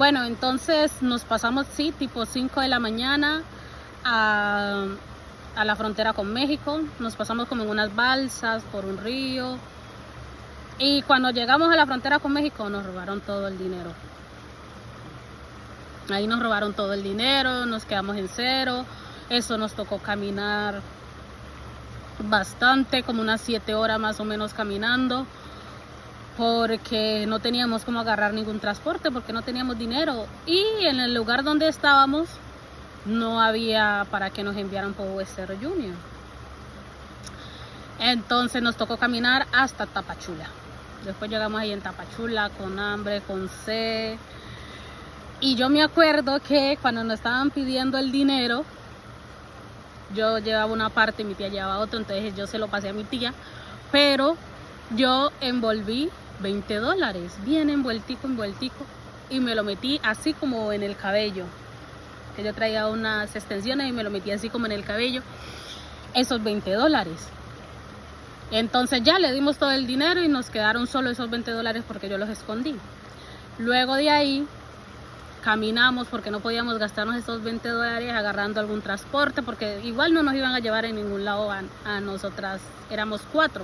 Bueno, entonces nos pasamos, sí, tipo 5 de la mañana a la frontera con México. Nos pasamos como en unas balsas por un río. Y cuando llegamos a la frontera con México nos robaron todo el dinero. Ahí nos robaron todo el dinero, nos quedamos en cero. Eso nos tocó caminar bastante, como unas 7 horas más o menos caminando, porque no teníamos cómo agarrar ningún transporte, porque no teníamos dinero. Y en el lugar donde estábamos no había para que nos enviaran por Western Union. Entonces nos tocó caminar hasta Tapachula. Después llegamos ahí en Tapachula con hambre, con sed. Y yo me acuerdo que cuando nos estaban pidiendo el dinero, yo llevaba una parte y mi tía llevaba otra, entonces yo se lo pasé a mi tía. Pero yo envolví $20, bien envueltico, y me lo metí así como en el cabello. Que yo traía unas extensiones y me lo metí así como en el cabello, esos $20. Entonces ya le dimos todo el dinero y nos quedaron solo esos $20 porque yo los escondí. Luego de ahí caminamos porque no podíamos gastarnos esos $20 agarrando algún transporte, porque igual no nos iban a llevar en ningún lado a nosotras. Éramos 4.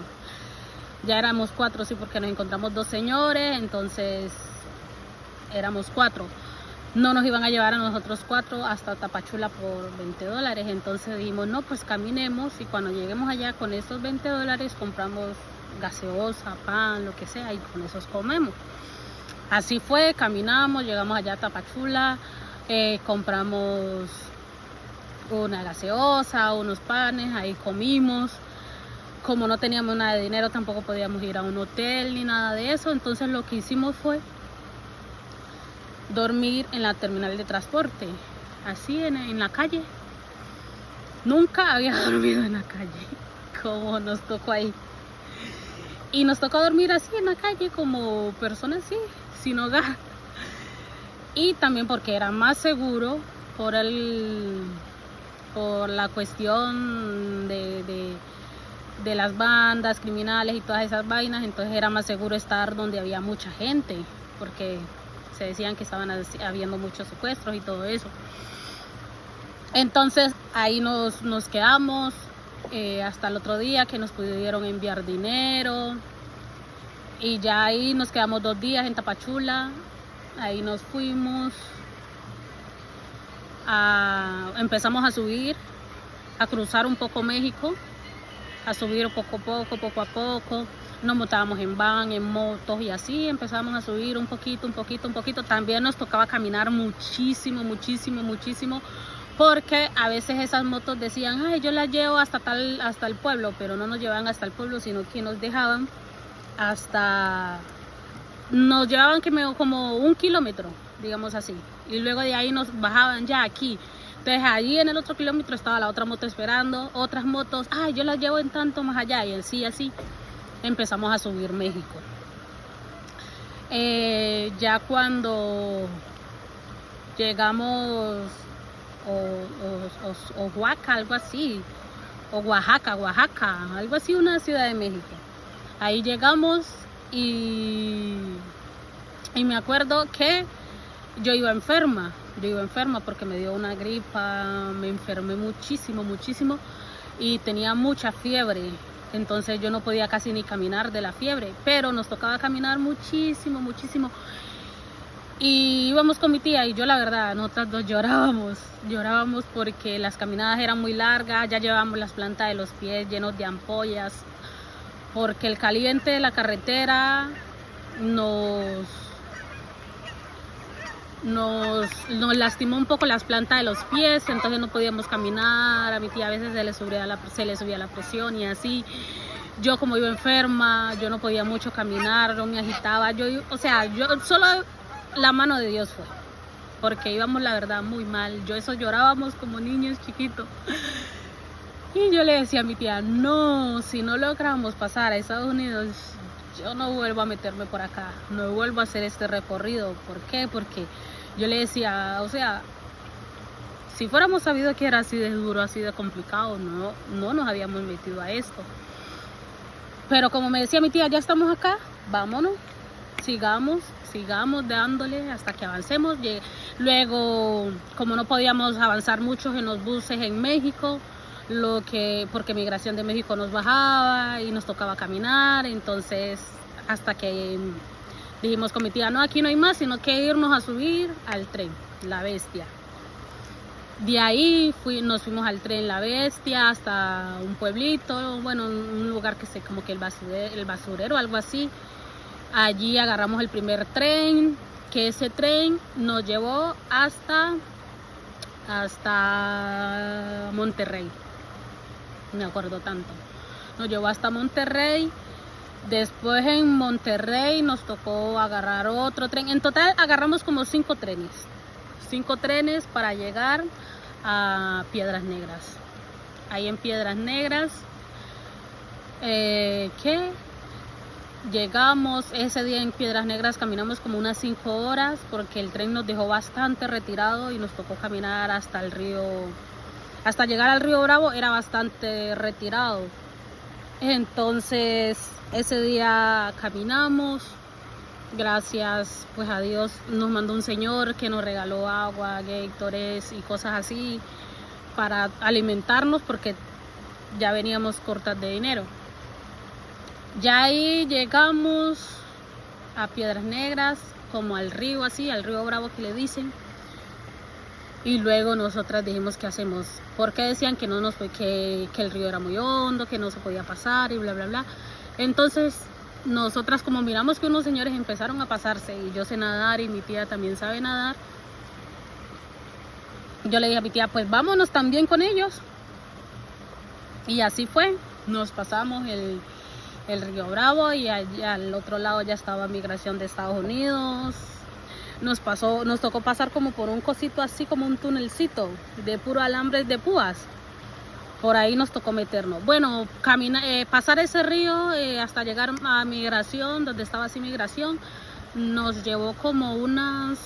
Ya éramos 4, sí, porque nos encontramos 2 señores, entonces éramos 4. No nos iban a llevar a nosotros 4 hasta Tapachula por $20. Entonces dijimos, no, pues caminemos y cuando lleguemos allá con esos $20 compramos gaseosa, pan, lo que sea, y con esos comemos. Así fue, caminamos, llegamos allá a Tapachula, compramos una gaseosa, unos panes, ahí comimos. Como no teníamos nada de dinero, tampoco podíamos ir a un hotel ni nada de eso, entonces lo que hicimos fue dormir en la terminal de transporte, así en la calle. Nunca había dormido en la calle, como nos tocó ahí. Y nos tocó dormir así en la calle como personas así, sin hogar. Y también porque era más seguro por la cuestión de las bandas criminales y todas esas vainas. Entonces era más seguro estar donde había mucha gente, porque se decían que estaban habiendo muchos secuestros y todo eso. Entonces ahí nos quedamos hasta el otro día que nos pudieron enviar dinero. Y ya ahí nos quedamos 2 días en Tapachula. Ahí nos fuimos. Empezamos a subir, a cruzar un poco México, a subir poco a poco. Nos montábamos en van, en motos y así empezamos a subir un poquito. También nos tocaba caminar muchísimo, porque a veces esas motos decían, ay, yo las llevo hasta el pueblo, pero no nos llevaban hasta el pueblo, sino que nos dejaban nos llevaban como 1 kilómetro, digamos así, y luego de ahí nos bajaban ya aquí. Entonces allí en el otro kilómetro estaba la otra moto esperando, otras motos, ay, yo las llevo en tanto más allá, y así empezamos a subir México. Ya cuando llegamos Oaxaca, algo así, o Oaxaca, algo así, una ciudad de México. Ahí llegamos y me acuerdo que yo iba enferma porque me dio una gripa, me enfermé muchísimo y tenía mucha fiebre. Entonces yo no podía casi ni caminar de la fiebre, pero nos tocaba caminar muchísimo. Y íbamos con mi tía y yo, la verdad, nosotras dos llorábamos porque las caminadas eran muy largas, ya llevábamos las plantas de los pies llenos de ampollas, porque el caliente de la carretera nos lastimó un poco las plantas de los pies, entonces no podíamos caminar. A mi tía a veces se le subía la presión y así. Yo, como iba enferma, yo no podía mucho caminar, no me agitaba. Yo solo la mano de Dios fue, porque íbamos, la verdad, muy mal. Llorábamos como niños chiquitos. Y yo le decía a mi tía, no, si no logramos pasar a Estados Unidos, yo no vuelvo a meterme por acá, no vuelvo a hacer este recorrido. ¿Por qué? Porque yo le decía, si fuéramos sabido que era así de duro, así de complicado, no nos habíamos metido a esto. Pero como me decía mi tía, ya estamos acá, vámonos. sigamos dándole hasta que avancemos. Luego, como no podíamos avanzar mucho en los buses en México, porque Migración de México nos bajaba y nos tocaba caminar, entonces hasta que dijimos con mi tía, no, aquí no hay más, sino que irnos a subir al tren, La Bestia. De ahí nos fuimos al tren La Bestia hasta un pueblito, bueno, un lugar que como que el basurero, algo así. Allí agarramos el primer tren, que ese tren nos llevó hasta Monterrey. Me acuerdo tanto. Nos llevó hasta Monterrey. Después en Monterrey nos tocó agarrar otro tren. En total agarramos como 5 trenes. 5 trenes para llegar a Piedras Negras. Ahí en Piedras Negras, llegamos ese día en Piedras Negras, caminamos como unas 5 horas porque el tren nos dejó bastante retirado y nos tocó caminar hasta llegar al río Bravo. Era bastante retirado. Entonces ese día caminamos. Gracias pues a Dios nos mandó un señor que nos regaló agua, Gatorades y cosas así para alimentarnos porque ya veníamos cortas de dinero. Ya ahí llegamos a Piedras Negras, como al río así, al río Bravo que le dicen. Y luego nosotras dijimos, ¿qué hacemos? Porque decían que no nos fue, que el río era muy hondo, que no se podía pasar y bla bla bla. Entonces nosotras, como miramos que unos señores empezaron a pasarse y yo sé nadar y mi tía también sabe nadar, yo le dije a mi tía, pues vámonos también con ellos. Y así fue, nos pasamos el río Bravo y allá al otro lado ya estaba Migración de Estados Unidos. Nos tocó pasar como por un cosito así, como un tunelcito de puro alambres de púas. Por ahí nos tocó meternos. Bueno, pasar ese río hasta llegar a Migración, donde estaba así Migración, nos llevó como unas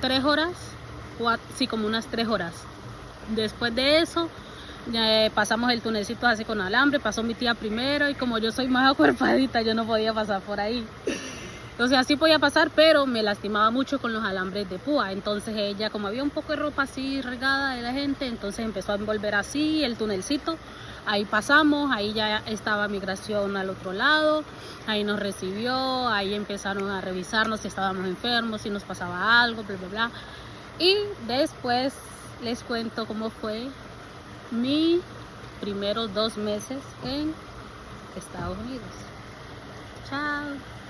3 horas. Sí, como unas 3 horas. Después de eso, pasamos el tunelcito así con alambre, pasó mi tía primero y como yo soy más acuerpadita, yo no podía pasar por ahí. Entonces así podía pasar, pero me lastimaba mucho con los alambres de púa. Entonces ella, como había un poco de ropa así regada de la gente, entonces empezó a envolver así el tunelcito. Ahí pasamos, ahí ya estaba Migración al otro lado, ahí nos recibió, ahí empezaron a revisarnos si estábamos enfermos, si nos pasaba algo, bla, bla, bla. Y después les cuento cómo fue mis primeros 2 meses en Estados Unidos. Chao.